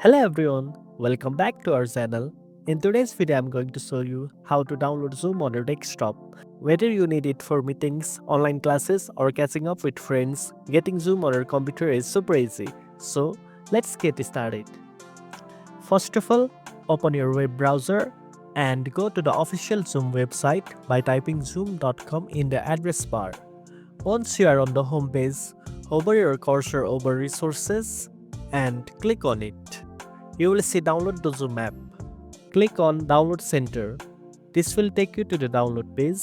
Hello everyone, welcome back to our channel. In today's video, I'm going to show you how to download Zoom on your desktop. Whether you need it for meetings, online classes, or catching up with friends, getting Zoom on your computer is super easy. So, let's get started. First of all, open your web browser and go to the official Zoom website by typing zoom.com in the address bar. Once you are on the home page, hover your cursor over resources and click on it. You will see download the Zoom app. Click on download center. This will take you to the download page.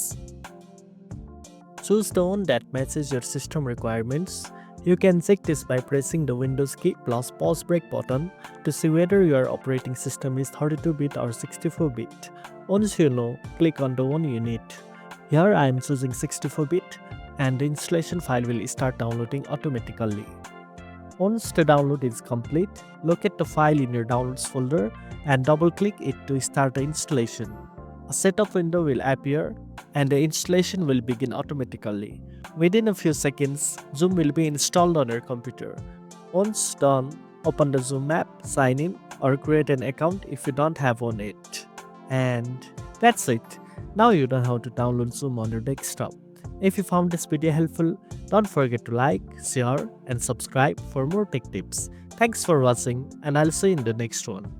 Choose the one that matches your system requirements. You can check this by pressing the Windows key plus pause break button to see whether your operating system is 32-bit or 64-bit. Once you know, click on the one you need. Here I am choosing 64-bit and the installation file will start downloading automatically. Once the download is complete, locate the file in your downloads folder and double-click it to start the installation. A setup window will appear and the installation will begin automatically. Within a few seconds, Zoom will be installed on your computer. Once done, open the Zoom app, sign in, or create an account if you don't have one yet. And that's it. Now you know how to download Zoom on your desktop. If you found this video helpful, don't forget to like, share, and subscribe for more tech tips. Thanks for watching, and I'll see you in the next one.